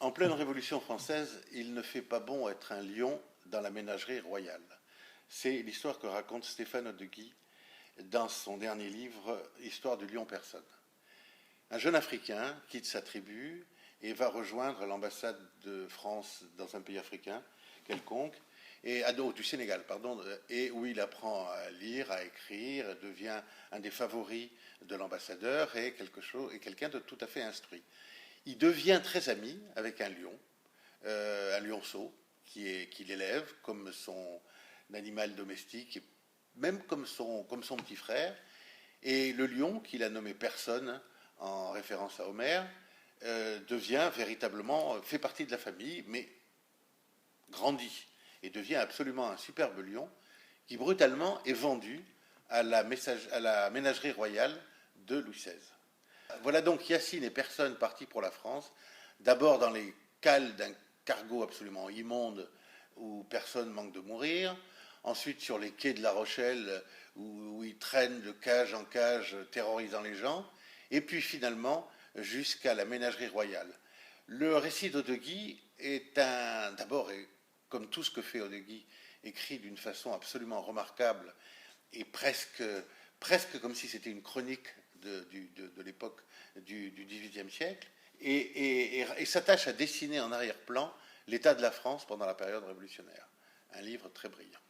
En pleine Révolution française, il ne fait pas bon être un lion dans la ménagerie royale. C'est l'histoire que raconte Stéphane Odeguy dans son dernier livre, Histoire du lion personne. Un jeune Africain quitte sa tribu et va rejoindre l'ambassade de France dans un pays africain quelconque, du Sénégal, pardon, et où il apprend à lire, à écrire, devient un des favoris de l'ambassadeur et quelqu'un de tout à fait instruit. Il devient très ami avec un lionceau, qu'il élève comme son animal domestique, et même comme son petit frère. Et le lion, qu'il a nommé Personne, en référence à Homère, devient véritablement, fait partie de la famille, mais grandit, et devient absolument un superbe lion, qui brutalement est vendu à la ménagerie royale de Louis XVI. Voilà donc Yacine et Personne partis pour la France, d'abord dans les cales d'un cargo absolument immonde où personne manque de mourir, ensuite sur les quais de La Rochelle où ils traînent de cage en cage terrorisant les gens, et puis finalement jusqu'à la ménagerie royale. Le récit d'Odeguy est d'abord, comme tout ce que fait Odeguy, écrit d'une façon absolument remarquable et presque comme si c'était une chronique de l'époque du XVIIIe siècle, et s'attache à dessiner en arrière-plan l'état de la France pendant la période révolutionnaire. Un livre très brillant.